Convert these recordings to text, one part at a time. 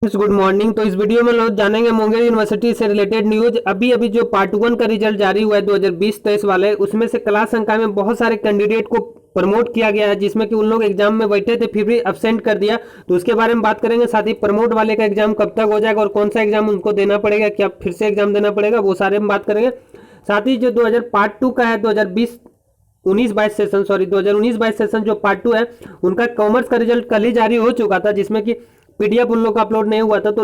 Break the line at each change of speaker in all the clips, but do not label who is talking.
Good morning. तो इस video में लोग जानेंगे मुंगेर यूनिवर्सिटी से रिलेटेड न्यूज। अभी अभी जो पार्ट वन का रिजल्ट जारी हुआ है 2020-23 वाले, उसमें से क्लास संख्या में बहुत सारे कैंडिडेट को प्रमोट किया गया है, जिसमें कि उन लोग एग्जाम में बैठे थे फिर भी अब्सेंट कर दिया। तो उसके बारे में बात करेंगे। साथ ही प्रमोट वाले का एग्जाम कब तक हो जाएगा और कौन सा एग्जाम उनको देना पड़ेगा, क्या फिर से एग्जाम देना पड़ेगा, वो सारे में बात करेंगे। साथ ही जो 2000 पार्ट टू का है 2020 19-22 सेशन, सॉरी 2019-22 सेशन जो पार्ट टू है, उनका कॉमर्स का रिजल्ट कल ही जारी हो चुका था, जिसमें कि पीडीएफ उन लोग का अपलोड नहीं हुआ था। तो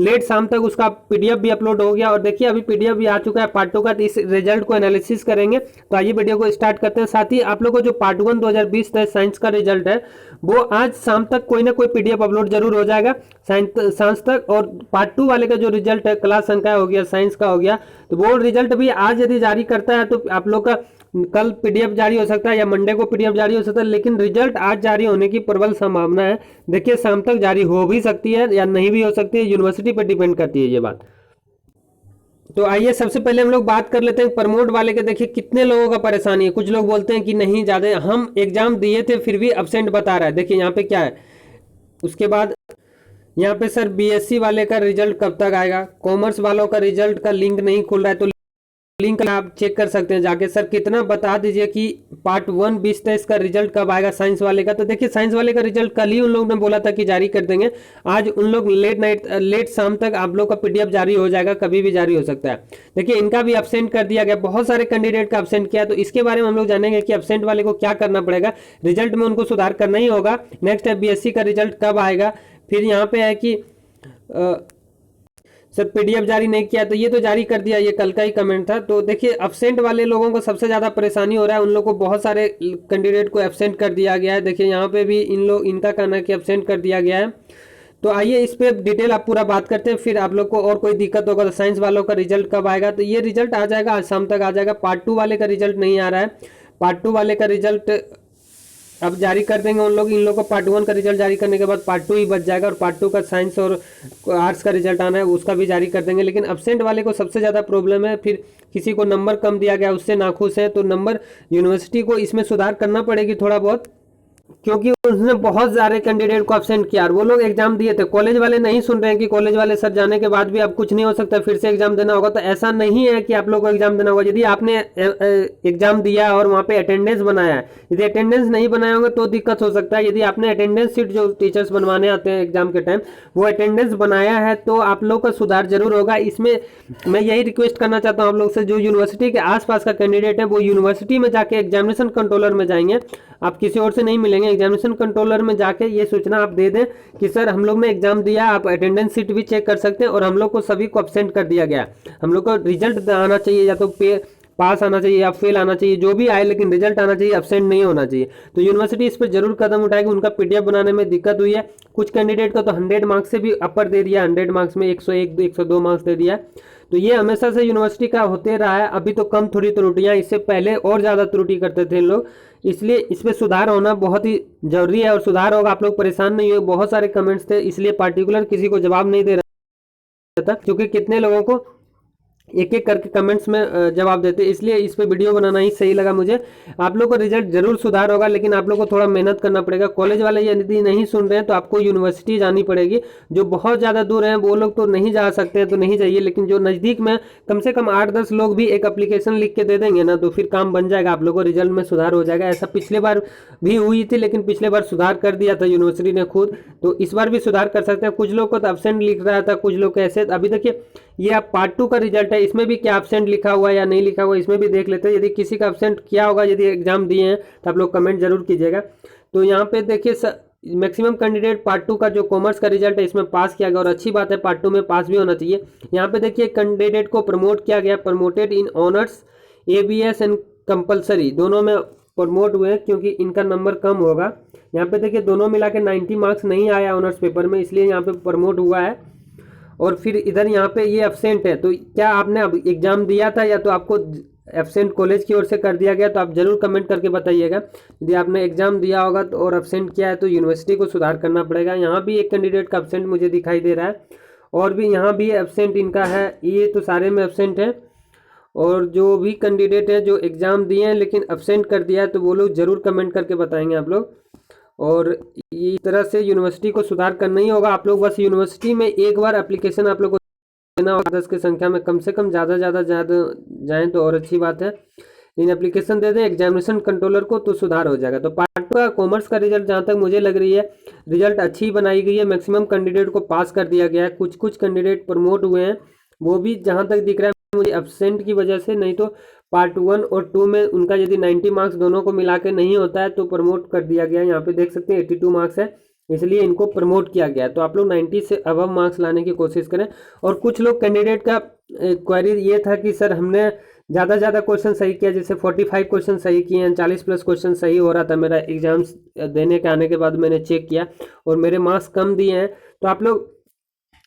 लेट शाम तक उसका पीडीएफ भी अपलोड हो गया और देखिए अभी पीडीएफ भी आ चुका है पार्ट टू का। तो इस रिजल्ट को एनालिसिस करेंगे। तो आइए वीडियो को स्टार्ट करते हैं। साथ ही आप लोग को जो पार्ट वन 2020 साइंस का रिजल्ट है, वो आज शाम तक कोई ना कोई पीडीएफ अपलोड जरूर हो जाएगा साइंस तक। और पार्ट टू वाले का जो रिजल्ट है, क्लास संख्या हो गया, साइंस का हो गया, तो वो रिजल्ट भी आज यदि जारी करता है तो आप लोग का कल पीडीएफ जारी हो सकता है या मंडे को पीडीएफ जारी हो सकता है, लेकिन रिजल्ट आज जारी होने की प्रबल संभावना है। देखिए शाम तक जारी हो भी सकती है या नहीं भी हो सकती है, यूनिवर्सिटी पर डिपेंड करती है ये बात। तो आइए सबसे पहले हम लोग बात कर लेते हैं प्रमोट वाले के। देखिए कितने लोगों का परेशानी है। कुछ लोग बोलते हैं कि नहीं ज़्यादा, हम एग्जाम दिए थे फिर भी अब्सेंट बता रहा है। देखिए यहाँ पे क्या है, उसके बाद यहाँ पे सर बीएससी वाले का रिजल्ट कब तक आएगा, कॉमर्स वालों का रिजल्ट का लिंक नहीं खुल रहा है। तो लिंक आप चेक कर सकते हैं जाके। सर कितना बता दीजिए कि पार्ट वन 20-23 का रिजल्ट कब आएगा साइंस वाले का। तो देखिए साइंस वाले का रिजल्ट कल ही उन लोग ने बोला था कि जारी कर देंगे। आज उन लोग लेट शाम तक आप लोग का पीडीएफ जारी हो जाएगा, कभी भी जारी हो सकता है। देखिए इनका भी अब्सेंट कर दिया गया, बहुत सारे कैंडिडेट का अब्सेंट किया। तो इसके बारे में हम लोग जानेंगे कि अब्सेंट वाले को क्या करना पड़ेगा। रिजल्ट में उनको सुधार करना ही होगा। नेक्स्ट है बीएससी का रिजल्ट कब आएगा। फिर यहाँ पे है कि सर पीडीएफ जारी नहीं किया, तो ये तो जारी कर दिया, ये कल का ही कमेंट था। तो देखिए अब्सेंट वाले लोगों को सबसे ज़्यादा परेशानी हो रहा है। उन लोगों को बहुत सारे कैंडिडेट को एब्सेंट कर दिया गया है। देखिए यहाँ पे भी इनका कहना है कि एब्सेंट कर दिया गया है। तो आइए इस पे डिटेल आप पूरा बात करते हैं, फिर आप लोग को और कोई दिक्कत होगा तो साइंस वालों का रिजल्ट कब आएगा। तो ये रिजल्ट आ जाएगा, आज शाम तक आ जाएगा। पार्ट टू वाले का रिजल्ट नहीं आ रहा है। पार्ट टू वाले का रिजल्ट अब जारी कर देंगे उन लोग। इन लोग को पार्ट वन का रिजल्ट जारी करने के बाद पार्ट टू ही बच जाएगा और पार्ट टू का साइंस और आर्ट्स का रिजल्ट आना है उसका भी जारी कर देंगे। लेकिन अब्सेंट वाले को सबसे ज़्यादा प्रॉब्लम है। फिर किसी को नंबर कम दिया गया उससे नाखुश है, तो नंबर यूनिवर्सिटी को इसमें सुधार करना पड़ेगी थोड़ा बहुत, क्योंकि उसने बहुत सारे कैंडिडेट को अब्सेंट किया और वो लोग एग्जाम दिए थे। कॉलेज वाले नहीं सुन रहे हैं कि कॉलेज वाले सर जाने के बाद भी अब कुछ नहीं हो सकता, फिर से एग्जाम देना होगा। तो ऐसा नहीं है कि आप लोग को एग्जाम देना होगा। यदि आपने एग्जाम दिया और वहाँ पे अटेंडेंस बनाया है, यदि अटेंडेंस नहीं बनाए होंगे तो दिक्कत हो सकता है। यदि आपने अटेंडेंस सीट जो टीचर्स बनवाने आते हैं एग्जाम के टाइम, वो अटेंडेंस बनाया है तो आप लोग का सुधार जरूर होगा। इसमें मैं यही रिक्वेस्ट करना चाहता हूँ आप लोग से, जो यूनिवर्सिटी के आसपास का कैंडिडेट है वो यूनिवर्सिटी में जाके एग्जामिनेशन कंट्रोलर में जाएंगे, आप किसी और से नहीं मिलेंगे। एग्जामिनेशन कंट्रोलर में जाके ये सूचना आप दे दें कि सर हम लोग ने एग्जाम दिया, आप अटेंडेंस सीट भी चेक कर सकते हैं और हम लोग को सभी को अब्सेंट कर दिया गया। हम लोग को रिजल्ट आना चाहिए, या तो पास आना चाहिए या फेल आना चाहिए, जो भी आए, लेकिन रिजल्ट आना चाहिए, अब्सेंट नहीं होना चाहिए। तो यूनिवर्सिटी इस पर जरूर कदम उठाएगी। उनका पीडीएफ बनाने में दिक्कत हुई है। कुछ कैंडिडेट का तो 100 मार्क्स से भी अपर दे दिया, 100 मार्क्स में 101 102 मार्क्स दे दिया। तो ये हमेशा से यूनिवर्सिटी का होते रहा है। अभी तो कम थोड़ी त्रुटियां, इससे पहले और ज़्यादा त्रुटि करते थे लोग। इसलिए इस पर सुधार होना बहुत ही जरूरी है और सुधार होगा। आप लोग परेशान नहीं हो। बहुत सारे कमेंट्स थे, इसलिए पार्टिकुलर किसी को जवाब नहीं दे रहा था, क्योंकि कितने लोगों को एक एक करके कमेंट्स में जवाब देते, इसलिए इस पे वीडियो बनाना ही सही लगा मुझे। आप लोग को रिजल्ट जरूर सुधार होगा, लेकिन आप लोग को थोड़ा मेहनत करना पड़ेगा। कॉलेज वाले यदि नहीं सुन रहे हैं तो आपको यूनिवर्सिटी जानी पड़ेगी। जो बहुत ज़्यादा दूर हैं वो लोग तो नहीं जा सकते हैं, तो नहीं जाइए। लेकिन जो नज़दीक में कम से कम 8-10 लोग भी एक अप्लीकेशन लिख के दे देंगे ना, तो फिर काम बन जाएगा। आप लोग को रिजल्ट में सुधार हो जाएगा। ऐसा पिछले बार भी हुई थी, लेकिन पिछले बार सुधार कर दिया था यूनिवर्सिटी ने खुद, तो इस बार भी सुधार कर सकते हैं। कुछ लोग को तो अब्सेंट लिख रहा था, कुछ लोग कैसे। अभी देखिए ये आप पार्ट टू का रिजल्ट है, इसमें भी क्या अब्सेंट लिखा हुआ है या नहीं लिखा हुआ, इसमें भी देख लेते हैं। यदि किसी का अब्सेंट किया होगा, यदि एग्जाम दिए हैं, तो आप लोग कमेंट जरूर कीजिएगा। तो यहाँ पे देखिए मैक्सिमम कैंडिडेट पार्ट टू का जो कॉमर्स का रिजल्ट है इसमें पास किया गया, और अच्छी बात है, पार्ट टू में पास भी होना चाहिए। यहाँ पे देखिए कैंडिडेट को प्रमोट किया गया, promoted in honours ABS and compulsory, दोनों में प्रमोट हुए हैं क्योंकि इनका नंबर कम होगा। यहाँ पे देखिए दोनों मिला के 90 मार्क्स नहीं आया ऑनर्स पेपर में, इसलिए यहाँ पे प्रमोट हुआ है। और फिर इधर यहाँ पे ये एब्सेंट है। तो क्या आपने अब एग्जाम दिया था या तो आपको एब्सेंट कॉलेज की ओर से कर दिया गया, तो आप जरूर कमेंट करके बताइएगा। यदि आपने एग्जाम दिया होगा तो और एब्सेंट किया है तो यूनिवर्सिटी को सुधार करना पड़ेगा। यहाँ भी एक कैंडिडेट का एब्सेंट मुझे दिखाई दे रहा है, और भी यहाँ भी एब्सेंट इनका है। ये तो सारे में एब्सेंट है। और जो भी कैंडिडेट है जो एग्जाम दिए हैं लेकिन एब्सेंट कर दिया है, तो वो लोग जरूर कमेंट करके बताएंगे आप लोग। और इस तरह से यूनिवर्सिटी को सुधार करना ही होगा। आप लोग बस यूनिवर्सिटी में एक बार एप्लीकेशन आप लोग को देना होगा, 10 की संख्या में कम से कम ज़्यादा जाएँ तो और अच्छी बात है। इन एप्लीकेशन दे दें एग्जामिनेशन कंट्रोलर को तो सुधार हो जाएगा। तो पार्ट 2 का कॉमर्स का रिजल्ट जहाँ तक मुझे लग रही है रिजल्ट अच्छी बनाई गई है, मैक्सिमम कैंडिडेट को पास कर दिया गया है, कुछ कुछ कैंडिडेट प्रमोट हुए हैं, वो भी जहाँ तक दिख रहा है मुझे एब्सेंट की वजह से, नहीं तो पार्ट 1 और 2 में उनका यदि 90 मार्क्स दोनों को मिला के नहीं होता है तो प्रमोट कर दिया गया है। यहाँ पे देख सकते हैं 82 मार्क्स है, इसलिए इनको प्रमोट किया गया है। तो आप लोग 90 से अबव मार्क्स लाने की कोशिश करें। और कुछ लोग कैंडिडेट का क्वेरी ये था कि सर हमने ज़्यादा क्वेश्चन सही किया, जैसे 45 क्वेश्चन सही किए हैं, 40 प्लस क्वेश्चन सही हो रहा था मेरा एग्जाम्स देने के आने के बाद मैंने चेक किया और मेरे मार्क्स कम दिए हैं। तो आप लोग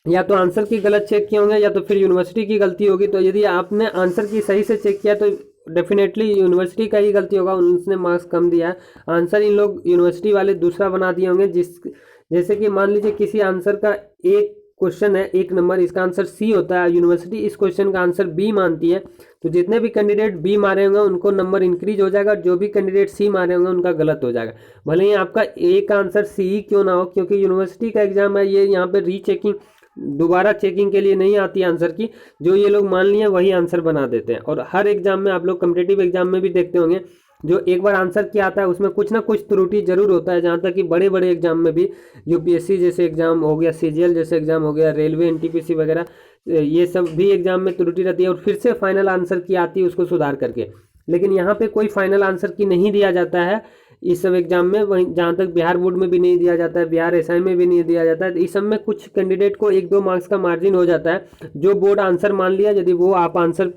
या तो आंसर की गलत चेक किए होंगे या तो फिर यूनिवर्सिटी की गलती होगी। तो यदि आपने आंसर की सही से चेक किया तो डेफिनेटली यूनिवर्सिटी का ही गलती होगा, उसने मार्क्स कम दिया है। आंसर इन लोग यूनिवर्सिटी वाले दूसरा बना दिए होंगे, जैसे कि मान लीजिए किसी आंसर का एक क्वेश्चन है 1 नंबर, इसका आंसर सी होता है, यूनिवर्सिटी इस क्वेश्चन का आंसर बी मानती है, तो जितने भी कैंडिडेट बी मारे होंगे उनको नंबर इंक्रीज हो जाएगा, जो भी कैंडिडेट सी मारे होंगे उनका गलत हो जाएगा। भले ही आपका ए का आंसर सी ही क्यों ना हो, क्योंकि यूनिवर्सिटी का एग्जाम है, ये यहाँ पे रीचेकिंग दोबारा चेकिंग के लिए नहीं आती आंसर की, जो ये लोग मान लिए वही आंसर बना देते हैं। और हर एग्जाम में आप लोग कॉम्पिटिटिव एग्जाम में भी देखते होंगे, जो एक बार आंसर किया आता है उसमें कुछ ना कुछ त्रुटि जरूर होता है। जहाँ तक कि बड़े बड़े एग्जाम में भी, यूपीएससी जैसे एग्जाम हो गया, सीजीएल जैसे एग्जाम हो गया, रेलवे एनटीपीसी वगैरह, ये सब भी एग्जाम में त्रुटि रहती है और फिर से फाइनल आंसर की आती है उसको सुधार करके। लेकिन यहाँ पे कोई फाइनल आंसर की नहीं दिया जाता है इस सब एग्जाम में। वहीं जहाँ तक बिहार बोर्ड में भी नहीं दिया जाता है, बिहार एसआई में भी नहीं दिया जाता है। इस सब में कुछ कैंडिडेट को 1-2 मार्क्स का मार्जिन हो जाता है। जो बोर्ड आंसर मान लिया, यदि वो आप आंसर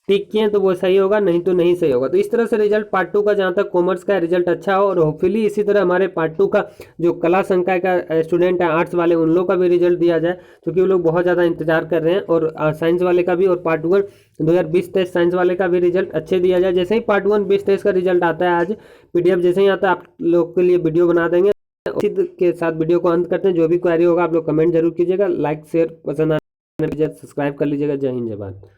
टिक किए तो वो सही होगा, नहीं तो नहीं सही होगा। तो इस तरह से रिजल्ट पार्ट 2 का जहाँ तक कॉमर्स का रिजल्ट अच्छा हो, और होपफुली इसी तरह हमारे पार्ट 2 का जो कला संकाय का स्टूडेंट है आर्ट्स वाले, उन लोग का भी रिजल्ट दिया जाए, क्योंकि वो लोग बहुत ज़्यादा इंतजार कर रहे हैं। और साइंस वाले का भी, और पार्ट 1 2020-23 साइंस वाले का भी रिजल्ट अच्छे दिया जाए। जैसे ही पार्ट 1 20-23 का रिजल्ट आता है, आज पीडीएफ जैसे ही आता है आप लोग के लिए वीडियो बना देंगे। उसी के साथ वीडियो को अंत करते हैं। जो भी क्वेरी होगा आप लोग कमेंट जरूर कीजिएगा, लाइक शेयर पसंद आने सब्सक्राइब कर लीजिएगा। जय हिंद, जय भारत।